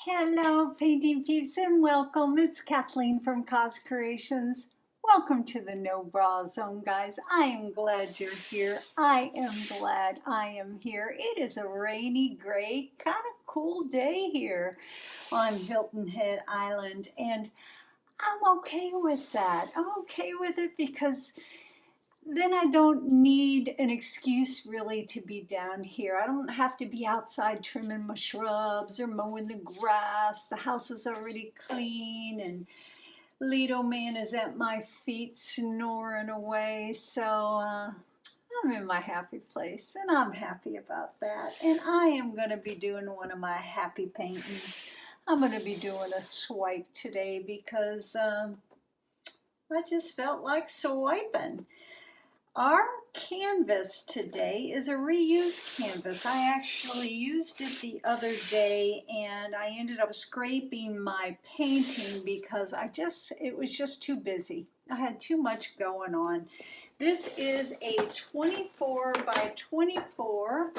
Hello, painting peeps, and welcome. It's Kathleen from COZ Creations. Welcome to the No Bra Zone, guys. I am glad you're here. I am glad I am here. It is a rainy, gray, kind of cool day here on Hilton Head Island, and I'm okay with that. I'm okay with it because then I don't need an excuse really to be down here. I don't have to be outside trimming my shrubs or mowing the grass. The house is already clean and Lido Man is at my feet snoring away. So I'm in my happy place and I'm happy about that. And I am going to be doing one of my happy paintings. I'm going to be doing a swipe today because I just felt like swiping. Our canvas today is a reused canvas. I actually used it the other day and I ended up scraping my painting because it was just too busy. I had too much going on. This is a 24 by 24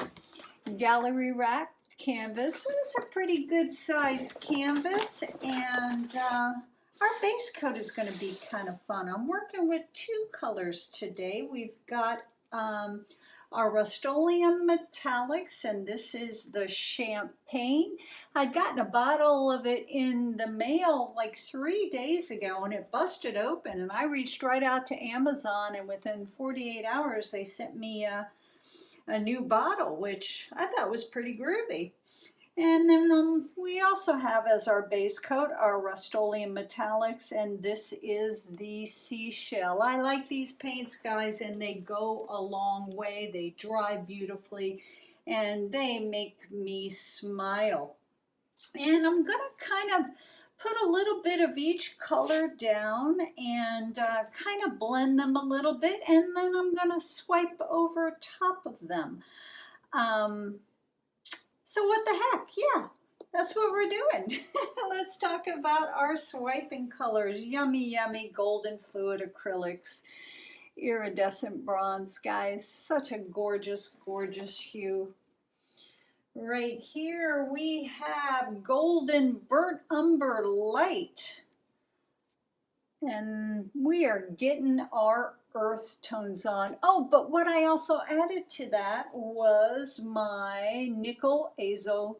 gallery rack canvas, and it's a pretty good sized canvas, and our base coat is going to be kind of fun. I'm working with two colors today. We've got our Rust-Oleum Metallics, and this is the Champagne. I'd gotten a bottle of it in the mail like 3 days ago, and it busted open, and I reached right out to Amazon, and within 48 hours they sent me a new bottle, which I thought was pretty groovy. And then we also have as our base coat our Rust-Oleum Metallics, and this is the Seashell. I like these paints, guys, and they go a long way. They dry beautifully, and they make me smile. And I'm going to kind of put a little bit of each color down and kind of blend them a little bit, and then I'm going to swipe over top of them. So what the heck? Yeah, that's what we're doing. Let's talk about our swiping colors. Yummy, yummy golden fluid acrylics. Iridescent bronze, guys. Such a gorgeous, gorgeous hue. Right here we have golden burnt umber light. And we are getting our earth tones on. Oh, but what I also added to that was my nickel azo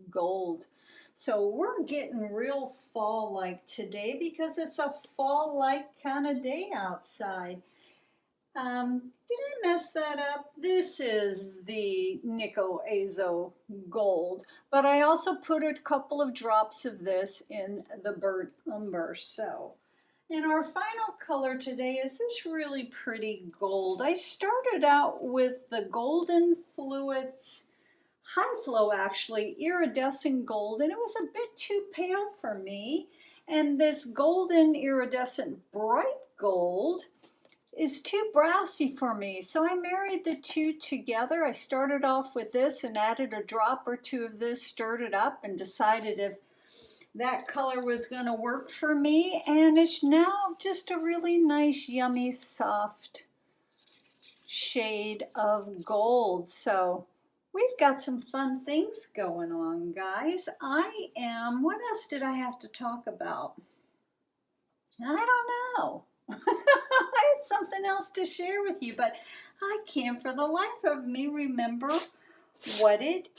gold. So we're getting real fall-like today because it's a fall-like kind of day outside. Did I mess that up? This is the nickel azo gold, but I also put a couple of drops of this in the burnt umber. And our final color today is this really pretty gold. I started out with the Golden Fluids High Flow, actually, iridescent gold, and it was a bit too pale for me. And this golden iridescent bright gold is too brassy for me. So I married the two together. I started off with this and added a drop or two of this, stirred it up, and decided if that color was going to work for me, and it's now just a really nice, yummy, soft shade of gold. So we've got some fun things going on, guys. What else did I have to talk about? I don't know. I had something else to share with you, but I can't for the life of me remember what it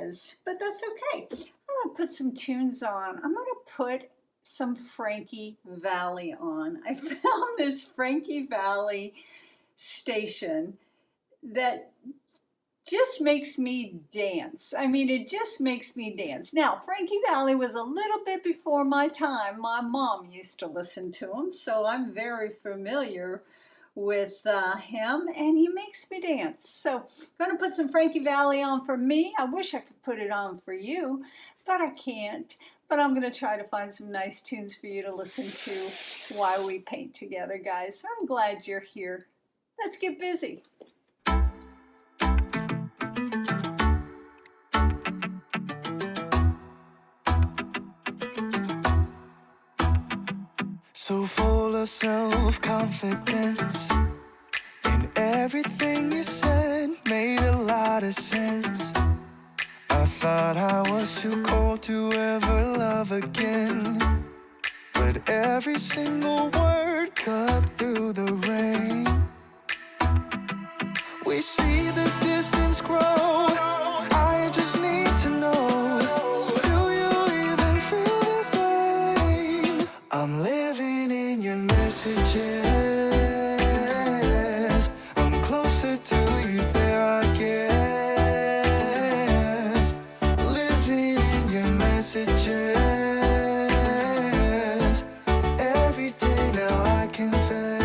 is, but that's okay. I'm going to put some tunes on. I'm going to put some Frankie Valli on. I found this Frankie Valli station that just makes me dance. I mean, it just makes me dance. Now, Frankie Valli was a little bit before my time. My mom used to listen to him, so I'm very familiar with him, and he makes me dance. So I'm going to put some Frankie Valli on for me. I wish I could put it on for you, but I can't. But I'm going to try to find some nice tunes for you to listen to while we paint together, guys. So I'm glad you're here. Let's get busy. So full of self-confidence, and everything you said made a lot of sense. I thought I was too cold to ever love again, but every single word cut through the rain. We see the distance grow. I just need to know, do you even feel the same? I'm living in your messages. I'm closer to you there, I guess. Living in your messages. Every day now I confess.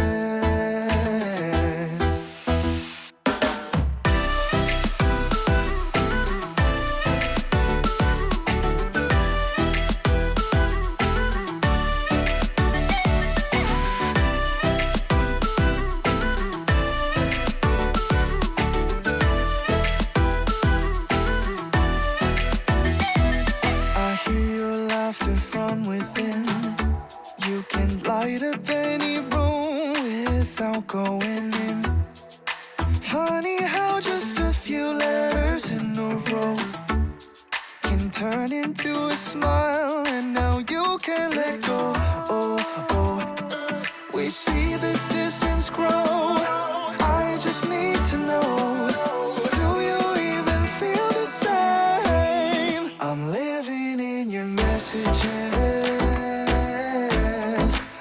From within, you can light up any room without going in. Funny how just a few letters in a row can turn into a smile, and now you can't let go. Oh, oh, we see the distance grow. I just need to know, do you even feel the same? I'm living in your messages.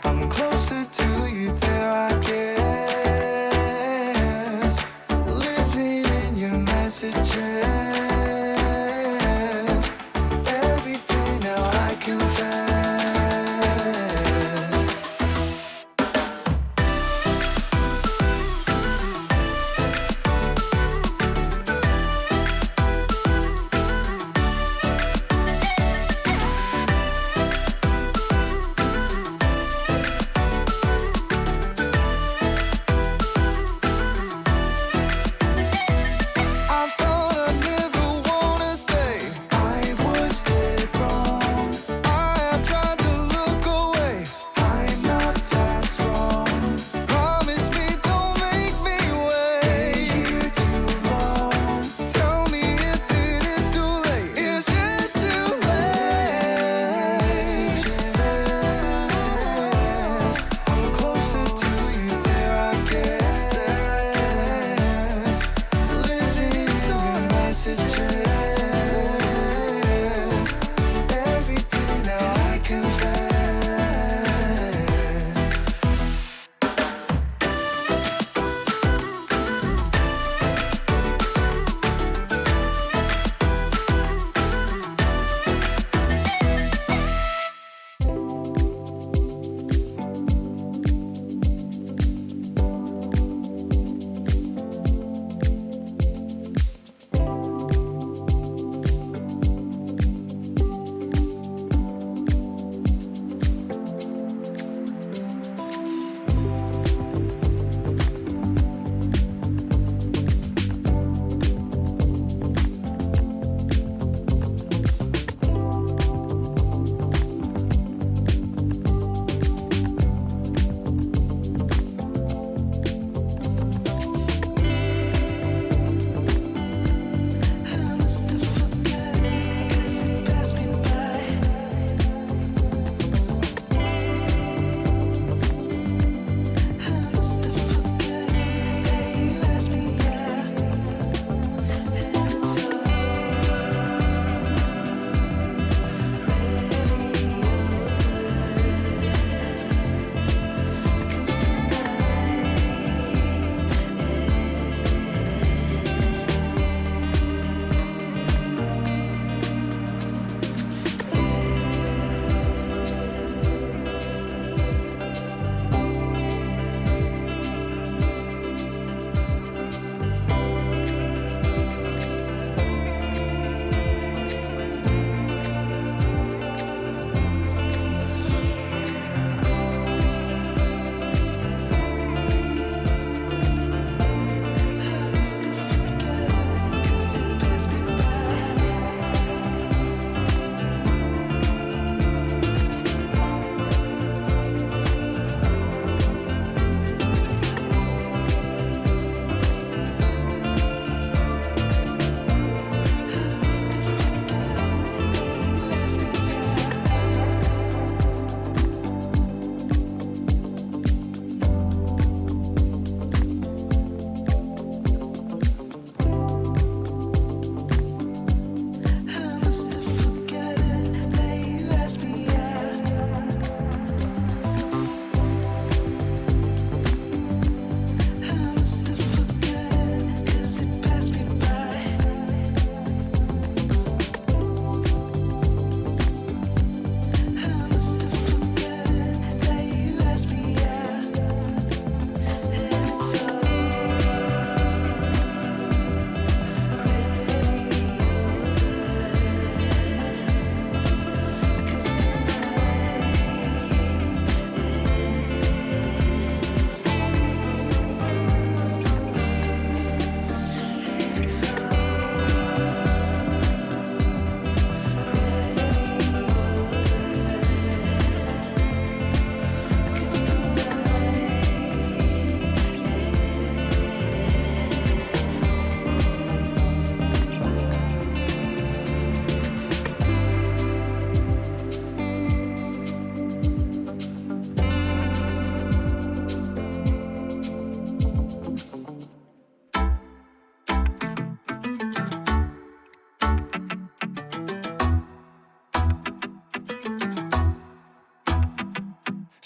I'm closer to you there, I guess. Living in your messages. Every day now I confess. I thought I knew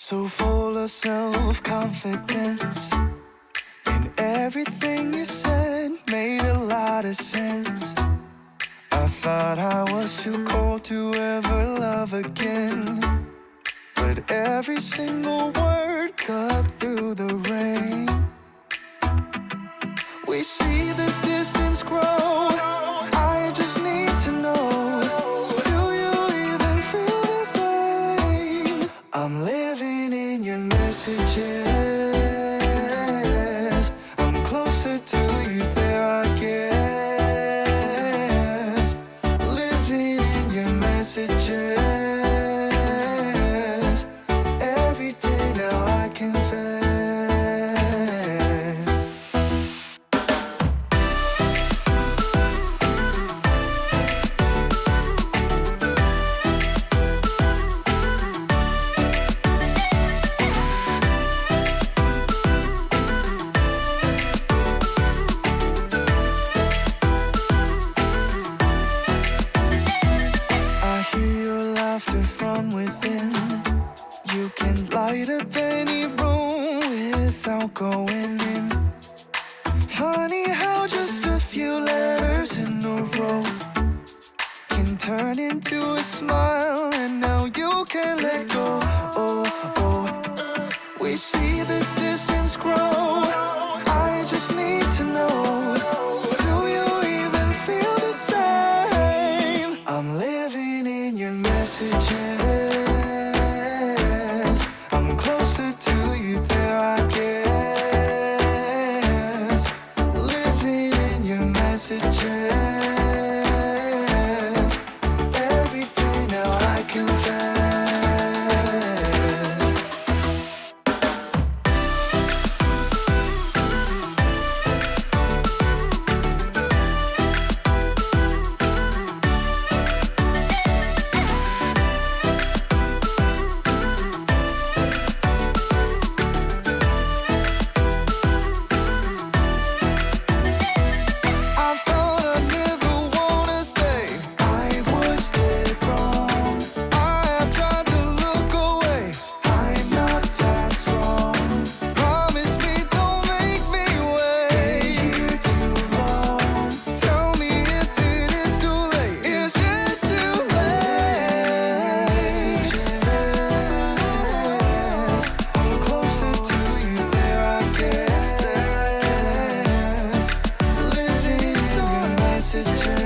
So full of self-confidence, and everything you said made a lot of sense. I thought I was too cold to ever love again, but every single word cut through the rain. We see the distance grow, I just need to know, do you even feel the same? I'm living in your messages, I'm closer to you there I guess. Living in your messages, every day now I confess. From within, you can light up any room without going in. Funny how just a few letters in a row can turn into a smile, and now you can let go. Oh, oh. We see the distance grow, I just need to know, do you even feel the same? I'm living in your messages, I'm closer to you there I guess. Living in your messages, every day now I confess. Messages